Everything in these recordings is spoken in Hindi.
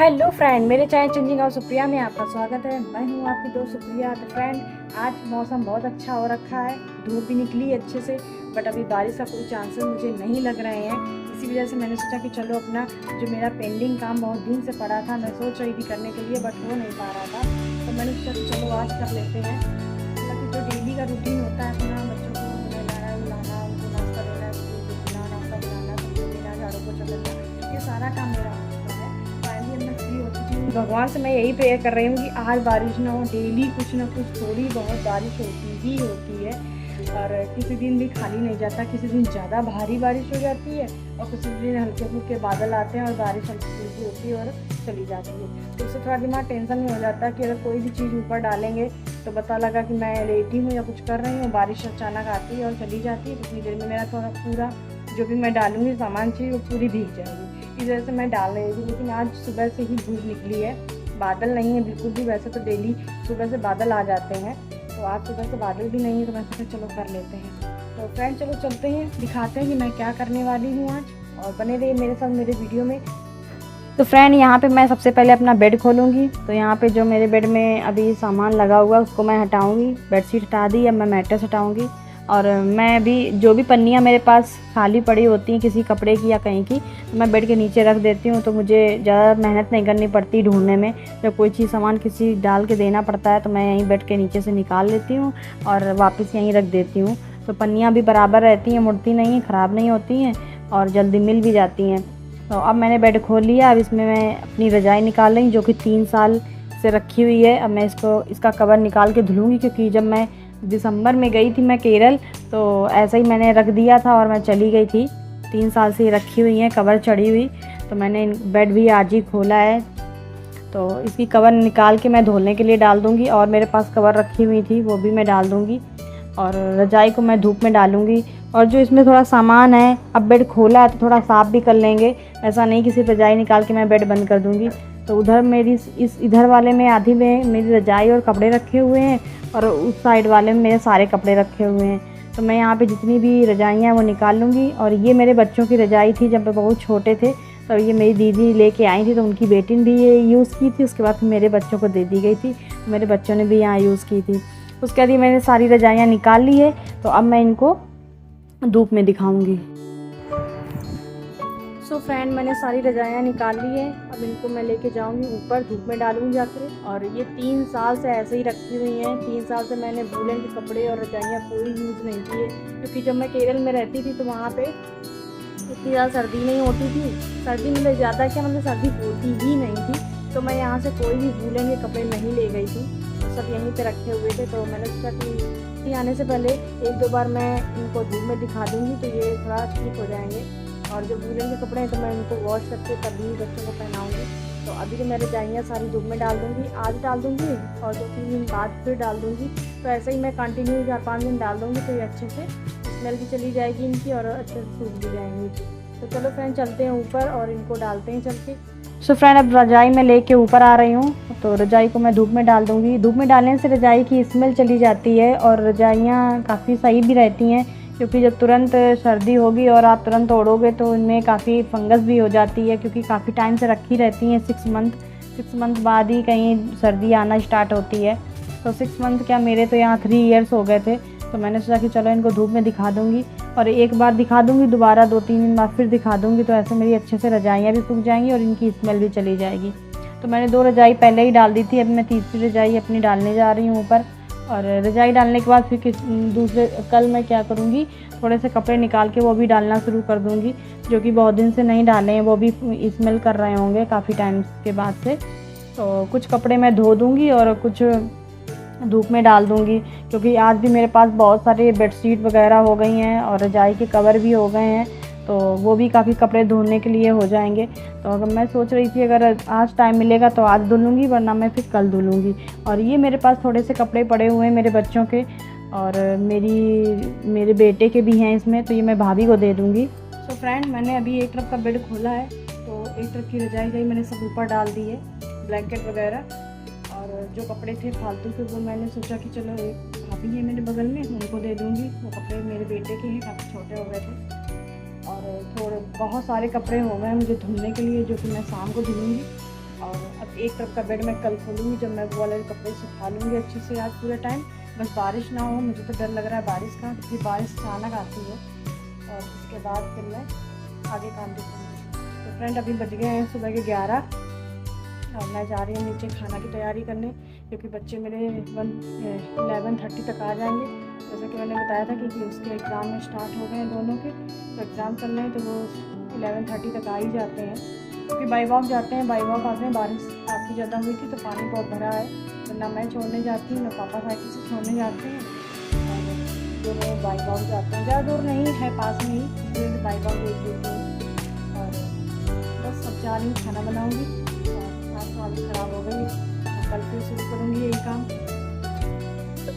हेलो फ्रेंड, मेरे चैनल चेंजिंग और सुप्रिया में आपका स्वागत है। मैं हूँ आपकी दोस्त सुप्रिया। तो फ्रेंड, आज मौसम बहुत अच्छा हो रखा है, धूप भी निकली अच्छे से, बट अभी बारिश का कोई चांसेस मुझे नहीं लग रहे हैं। इसी वजह से मैंने सोचा कि चलो अपना जो मेरा पेंडिंग काम बहुत दिन से पड़ा था, मैं सोच रही थी करने के लिए, बट हो नहीं पा रहा था। तो मैंने सोचा कि चलो आज कर लेते हैं। मतलब जो डेली का रूटीन होता है अपना, बच्चों को नहलाना धुलाना, उनको नाश्ता देना, स्कूल भेजना, नाश्ता बनाना, सबको देना, झाड़ू पोछा करना, ये सारा काम मेरा होता है। फाइनली मैं फ्री हो चुकी हूँ। भगवान से मैं यही प्रेयर कर रही हूँ कि आज बारिश ना हो। डेली कुछ ना कुछ थोड़ी बहुत बारिश होती ही होती है, और किसी दिन भी खाली नहीं जाता। किसी दिन ज़्यादा भारी बारिश हो जाती है और किसी दिन हल्के फुल्के बादल आते हैं और बारिश हल्की फुल्की होती है और चली जाती है। तो उससे थोड़ा दिमाग टेंशन में हो जाता है कि अगर कोई भी चीज़ ऊपर डालेंगे तो पता लगा कि मैं लेटी हूँ या कुछ कर रही हूँ, बारिश अचानक आती है और चली जाती है। इतनी देर में मेरा थोड़ा पूरा जो भी मैं डालूँगी सामान चीज़ वो पूरी भीग जाएगी। इस वजह से मैं डाल रही थी, लेकिन आज सुबह से ही धूप निकली है, बादल नहीं है बिल्कुल भी। वैसे तो डेली सुबह से बादल आ जाते हैं, तो आज सुबह से बादल भी नहीं है, तो मैं सोचा चलो कर लेते हैं। तो फ्रेंड चलो चलते हैं, दिखाते हैं कि मैं क्या करने वाली हूँ आज, और बने रहिए मेरे साथ मेरे वीडियो में। तो फ्रेंड, यहाँ पे मैं सबसे पहले अपना बेड खोलूँगी। तो यहाँ पे जो मेरे बेड में अभी सामान लगा हुआ है उसको मैं हटाऊँगी। बेडशीट हटा दी, अब मैं मैट्रेस हटाऊँगी। और मैं भी जो भी पन्नियाँ मेरे पास खाली पड़ी होती हैं किसी कपड़े की या कहीं की, तो मैं बेड के नीचे रख देती हूँ। तो मुझे ज़्यादा मेहनत नहीं करनी पड़ती ढूंढने में। जब कोई चीज़ सामान किसी डाल के देना पड़ता है तो मैं यहीं बेड के नीचे से निकाल लेती हूँ और वापस यहीं रख देती हूँ। तो पन्नियाँ भी बराबर रहती हैं, मुड़ती नहीं हैं, ख़राब नहीं होती हैं और जल्दी मिल भी जाती हैं। तो अब मैंने बेड खोल लिया। अब इसमें मैं अपनी रज़ाई निकाल रही हूँ जो कि 3 साल से रखी हुई है। अब मैं इसका कवर निकाल के धुलूँगी, क्योंकि जब मैं दिसंबर में गई थी मैं केरल, तो ऐसा ही मैंने रख दिया था और मैं चली गई थी। 3 साल से ये रखी हुई हैं, कवर चढ़ी हुई। तो मैंने बेड भी आज ही खोला है, तो इसकी कवर निकाल के मैं धुलने के लिए डाल दूँगी। और मेरे पास कवर रखी हुई थी वो भी मैं डाल दूँगी, और रज़ाई को मैं धूप में डालूँगी। और जो इसमें थोड़ा सामान है, अब बेड खोला है तो थोड़ा साफ़ भी कर लेंगे। ऐसा नहीं कि सिर्फ रज़ाई निकाल के मैं बेड बंद कर दूँगी। तो उधर मेरी इधर वाले में आधी में मेरी रज़ाई और कपड़े रखे हुए हैं, और उस साइड वाले में मेरे सारे कपड़े रखे हुए हैं। तो मैं यहाँ पे जितनी भी रज़ाइयाँ वो निकाल लूँगी। और ये मेरे बच्चों की रज़ाई थी, जब वे बहुत छोटे थे तो ये मेरी दीदी लेके आई थी, तो उनकी बेटी ने भी ये यूज़ की थी। उसके बाद फिर मेरे बच्चों को दे दी गई थी, तो मेरे बच्चों ने भी यहाँ यूज़ की थी। उसके बाद ये मैंने सारी रज़ाइयाँ निकाल ली है, तो अब मैं इनको धूप में दिखाऊंगी। सो फ्रेंड, मैंने सारी रज़ाइयाँ निकाल ली है। अब इनको मैं लेके जाऊंगी ऊपर, धूप में डालूंगी जाकर। और ये 3 साल से ऐसे ही रखी हुई हैं। 3 साल से मैंने वूलन के कपड़े और रज़ाइयाँ कोई यूज़ नहीं किए, क्योंकि जब मैं केरल में रहती थी तो वहाँ पे इतनी ज़्यादा सर्दी नहीं होती थी। सर्दी मतलब ज़्यादा क्या, मतलब सर्दी होती ही नहीं थी। तो मैं यहाँ से कोई भी वूलन के कपड़े नहीं ले गई थी, सब यहीं पे रखे हुए थे। तो मैंने सोचा कि आने से पहले 1-2 बार मैं इनको धूप में दिखा दूँगी, तो ये थोड़ा ठीक हो जाएंगे। और जो वूलन के कपड़े हैं तो मैं इनको वॉश करके तभी बच्चों को पहनाऊँगी। तो अभी तो मैं रज़ाइयाँ सारी धूप में डाल दूँगी, आज डाल दूँगी और 2-3 दिन बाद फिर डाल दूँगी। तो ऐसे ही मैं कंटिन्यू 4-5 दिन डाल दूँगी, तो ये अच्छे से स्मेल भी चली जाएगी इनकी और अच्छे से सूख भी जाएंगी। तो चलो फ्रेंड, चलते हैं ऊपर और इनको डालते हैं चल के। सो फ्रेंड, अब रज़ाई में लेके ऊपर आ रही हूँ। तो रज़ाई को मैं धूप में डाल दूँगी। धूप में डालने से रज़ाई की स्मेल चली जाती है और रज़ाइयाँ काफ़ी सही भी रहती हैं, क्योंकि जब तुरंत सर्दी होगी और आप तुरंत ओढ़ोगे तो इनमें काफ़ी फंगस भी हो जाती है, क्योंकि काफ़ी टाइम से रखी रहती हैं। 6 मंथ बाद ही कहीं सर्दी आना स्टार्ट होती है। तो 6 मंथ क्या, मेरे तो यहाँ 3 ईयर्स हो गए थे। तो मैंने सोचा कि चलो इनको धूप में दिखा दूँगी, और एक बार दिखा दूँगी, दोबारा 2-3 दिन बाद फिर दिखा दूँगी। तो ऐसे मेरी अच्छे से रज़ाइयाँ भी सूख जाएंगी और इनकी स्मेल भी चली जाएगी। तो मैंने 2 रज़ाई पहले ही डाल दी थी, अब मैं तीसरी रज़ाई अपनी डालने जा रही हूँ ऊपर। और रज़ाई डालने के बाद फिर कल मैं क्या करूँगी, थोड़े से कपड़े निकाल के वो भी डालना शुरू कर दूँगी, जो कि बहुत दिन से नहीं डाले हैं, वो भी स्मेल कर रहे होंगे काफ़ी टाइम के बाद से। तो कुछ कपड़े मैं धो दूँगी और कुछ धूप में डाल दूँगी, क्योंकि आज भी मेरे पास बहुत सारे बेडशीट वगैरह हो गई हैं और रज़ाई के कवर भी हो गए हैं। तो वो भी काफ़ी कपड़े धोने के लिए हो जाएंगे। तो अगर मैं सोच रही थी अगर आज टाइम मिलेगा तो आज धुलूँगी, वरना मैं फिर कल धुलूँगी। और ये मेरे पास थोड़े से कपड़े पड़े हुए हैं मेरे बच्चों के, और मेरे बेटे के भी हैं इसमें, तो ये मैं भाभी को दे दूँगी। सो फ्रेंड, मैंने अभी एक तरफ का बेड खोला है, तो एक तरफ की रज़ाई मैंने सब ऊपर डाल दी है, ब्लैंकेट वगैरह। और जो कपड़े थे फालतू के वो मैंने सोचा कि चलो एक भाभी है मेरे बगल में, उनको दे दूँगी। वो कपड़े मेरे बेटे के हैं, काफ़ी छोटे हो गए थे, और बहुत सारे कपड़े हो गए मुझे धुलने के लिए, जो कि मैं शाम को धुलूँगी। और अब एक तरफ का बेड मैं कल खोलूँगी जब मैं वो वाले कपड़े सुखा लूँगी अच्छे से आज पूरे टाइम। बस बारिश ना हो, मुझे तो डर लग रहा है बारिश का, क्योंकि बारिश अचानक आती है और उसके बाद फिर मैं आगे काम देखूँगी। तो फ्रेंड अभी बज गए हैं सुबह के 11 और मैं जा रही हूँ नीचे खाना की तैयारी करने, क्योंकि बच्चे मेरे 11:30 तक आ जाएंगे। जैसे कि मैंने बताया था कि उसके एग्ज़ाम में स्टार्ट हो गए हैं दोनों के, तो एग्ज़ाम चल रहे हैं तो वो 11:30 तक आ ही जाते हैं, क्योंकि बाई वॉक जाते हैं। बाई वॉक आते हैं, बारिश काफ़ी ज़्यादा हुई थी तो पानी बहुत भरा है, तो ना मैं छोड़ने जाती हूँ ना पापा साइकिल से छोड़ने जाते हैं, और दोनों बाई वॉक जाते हैं। ज़्यादा दूर नहीं है, पास में ही, इसलिए बाई वॉक देख देती हूँ। और बस अब जा रही हूँ, खाना बनाऊँगी और आज तो आलू ख़राब हो गई, कल फिर शुरू करूँगी यही काम।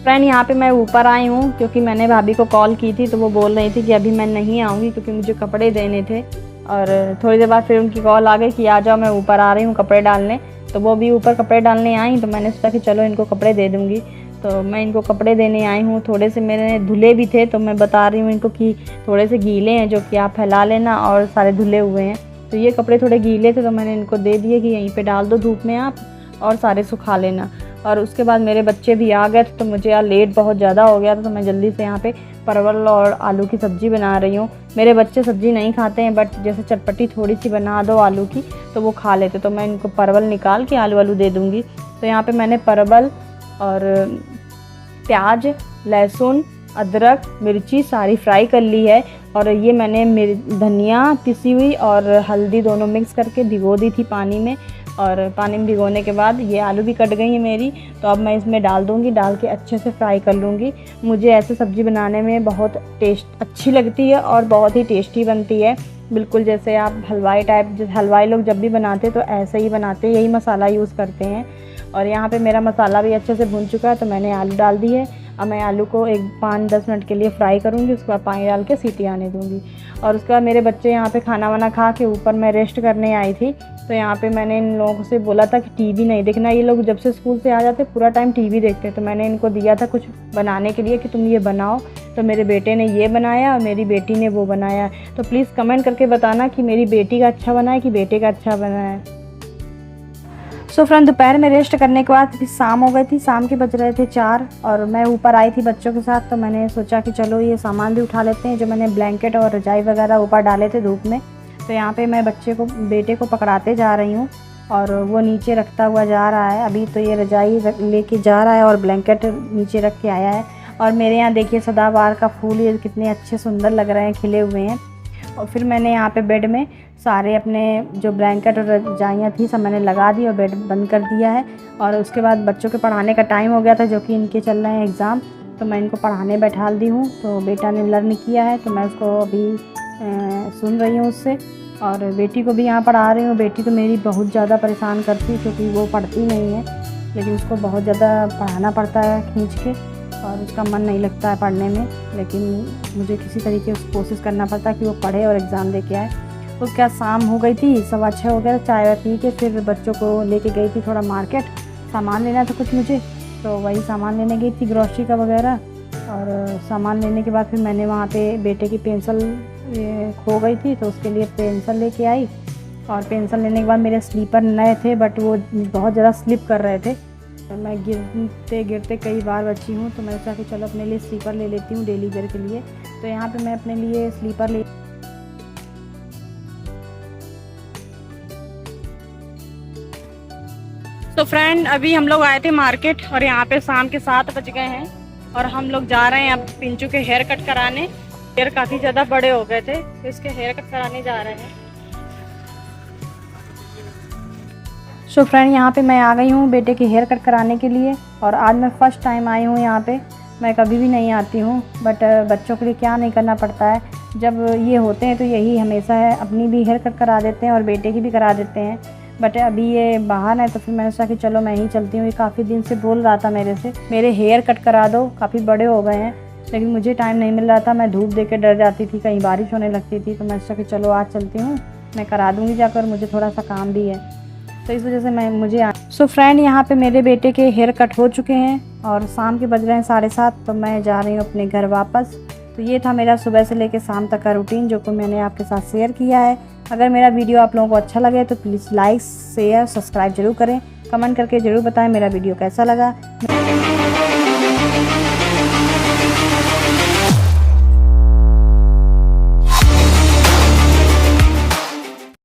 फ्रेंड यहाँ पे मैं ऊपर आई हूँ क्योंकि मैंने भाभी को कॉल की थी, तो वो बोल रही थी कि अभी मैं नहीं आऊँगी क्योंकि मुझे कपड़े देने थे। और थोड़ी देर बाद फिर उनकी कॉल आ गई कि आ जाओ, मैं ऊपर आ रही हूँ कपड़े डालने। तो वो भी ऊपर कपड़े डालने आई, तो मैंने सोचा कि चलो इनको कपड़े दे दूँगी। तो मैं इनको कपड़े देने आई हूँ। थोड़े से मेरे धुले भी थे, तो मैं बता रही हूँ इनको कि थोड़े से गीले हैं जो कि आप फैला लेना, और सारे धुले हुए हैं। तो ये कपड़े थोड़े गीले थे तो मैंने इनको दे दिए कि यहीं पर डाल दो धूप में आप, और सारे सुखा लेना। और उसके बाद मेरे बच्चे भी आ गए थे, तो मुझे यार लेट बहुत ज़्यादा हो गया था, तो मैं जल्दी से यहाँ पे परवल और आलू की सब्ज़ी बना रही हूँ। मेरे बच्चे सब्ज़ी नहीं खाते हैं, बट जैसे चटपटी थोड़ी सी बना दो आलू की तो वो खा लेते, तो मैं इनको परवल निकाल के आलू दे दूँगी। तो यहाँ पे मैंने परवल और प्याज, लहसुन, अदरक, मिर्ची सारी फ्राई कर ली है, और ये मैंने धनिया पिसी हुई और हल्दी दोनों मिक्स करके भिगो दी थी पानी में, और पानी में भिगोने के बाद ये आलू भी कट गई है मेरी। तो अब मैं इसमें डाल दूँगी, डाल के अच्छे से फ्राई कर लूँगी। मुझे ऐसे सब्ज़ी बनाने में बहुत अच्छी लगती है और बहुत ही टेस्टी बनती है, बिल्कुल जैसे आप हलवाई टाइप, जैसे हलवाई लोग जब भी बनाते तो ऐसे ही बनाते, यही मसाला यूज़ करते हैं। और यहाँ पे मेरा मसाला भी अच्छे से भुन चुका है, तो मैंने आलू डाल दी है। अब मैं आलू को 5-10 मिनट के लिए फ्राई करूँगी, उसके बाद पानी डाल के सीटी आने दूँगी। और उसके बाद मेरे बच्चे यहाँ पे खाना वाना खा के ऊपर मैं रेस्ट करने आई थी, तो यहाँ पे मैंने इन लोगों से बोला था कि टीवी नहीं देखना। ये लोग जब से स्कूल से आ जाते पूरा टाइम टीवी देखते, तो मैंने इनको दिया था कुछ बनाने के लिए कि तुम ये बनाओ। तो मेरे बेटे ने ये बनाया और मेरी बेटी ने वो बनाया। तो प्लीज़ कमेंट करके बताना कि मेरी बेटी का अच्छा बना है कि बेटे का अच्छा बना है। सो फ्रेंड, दोपहर में रेस्ट करने के बाद फिर शाम हो गई थी, शाम के बज रहे थे 4, और मैं ऊपर आई थी बच्चों के साथ। तो मैंने सोचा कि चलो ये सामान भी उठा लेते हैं, जो मैंने ब्लैंकेट और रजाई वगैरह ऊपर डाले थे धूप में। तो यहाँ पे मैं बेटे को पकड़ाते जा रही हूँ, और वो नीचे रखता हुआ जा रहा है। अभी तो ये रजाई लेके जा रहा है और ब्लैंकेट नीचे रख के आया है। और मेरे यहाँ देखिए सदाबहार का फूल, ये कितने अच्छे सुंदर लग रहे हैं, खिले हुए हैं। और फिर मैंने यहाँ पे बेड में सारे अपने जो ब्लैंकेट और रजाइयाँ थी सब मैंने लगा दी और बेड बंद कर दिया है। और उसके बाद बच्चों के पढ़ाने का टाइम हो गया था, जो कि इनके चल रहे हैं एग्ज़ाम, तो मैं इनको पढ़ाने बैठाल दी हूँ। तो बेटा ने लर्न किया है, तो मैं उसको अभी सुन रही हूँ उससे, और बेटी को भी यहाँ पढ़ा रही हूँ। बेटी तो मेरी बहुत ज़्यादा परेशान करती है, क्योंकि वो पढ़ती नहीं है, लेकिन उसको बहुत ज़्यादा पढ़ाना पड़ता है खींच के, और उसका मन नहीं लगता है पढ़ने में। लेकिन मुझे किसी तरीके से कोशिश करना पड़ता है कि वो पढ़े और एग्ज़ाम दे के आए। उसके बाद शाम हो गई थी, 6:15 हो गया, चाय वाय पी के फिर बच्चों को लेके गई थी थोड़ा मार्केट, सामान लेना था कुछ मुझे, तो वही सामान लेने गई थी ग्रॉसरी का वगैरह। और सामान लेने के बाद फिर मैंने वहाँ पे बेटे की पेंसिल खो गई थी, तो उसके लिए पेंसिल लेके आई। और पेंसिल लेने के बाद मेरे स्लीपर नए थे, बट वो बहुत ज़्यादा स्लिप कर रहे थे, तो मैं गिरते गिरते कई बार बची हूँ। तो मैं सोचा कि चलो अपने लिए स्लीपर ले लेती हूँ डेली वेयर के लिए। तो यहाँ पे मैं अपने लिए स्लीपर ले। तो फ्रेंड, अभी हम लोग आए थे मार्केट, और यहाँ पे शाम के 7 बज गए हैं, और हम लोग जा रहे हैं अब पिंचू के हेयर कट कराने। हेयर काफ़ी ज़्यादा बड़े हो गए थे, तो इसके हेयर कट कराने जा रहे हैं। सो फ्रेंड, यहाँ पे मैं आ गई हूँ बेटे के हेयर कट कराने के लिए, और आज मैं फ़र्स्ट टाइम आई हूँ यहाँ पे। मैं कभी भी नहीं आती हूँ, बट बच्चों के लिए क्या नहीं करना पड़ता है। जब ये होते हैं तो यही हमेशा है, अपनी भी हेयर कट करा देते हैं और बेटे की भी करा देते हैं। बट अभी ये बाहर है, तो फिर मैंने सोचा कि चलो मैं ही चलती हूँ। ये काफ़ी दिन से बोल रहा था मेरे हेयर कट करा दो, काफ़ी बड़े हो गए हैं, लेकिन मुझे टाइम नहीं मिल रहा था। मैं धूप देख के डर जाती थी, कहीं बारिश होने लगती थी, तो मैं सोचा कि चलो आज चलती हूँ, मैं करा दूँगी जाकर, मुझे थोड़ा सा काम भी है, तो इस वजह से मुझे सो फ्रेंड, यहाँ पे मेरे बेटे के हेयर कट हो चुके हैं, और शाम के बज रहे हैं 7:30, तो मैं जा रही हूँ अपने घर वापस। तो ये था मेरा सुबह से लेकर शाम तक का रूटीन, जो कि मैंने आपके साथ शेयर किया है। अगर मेरा वीडियो आप लोगों को अच्छा लगे तो प्लीज़ लाइक शेयर सब्सक्राइब जरूर करें। कमेंट करके ज़रूर बताएं मेरा वीडियो कैसा लगा।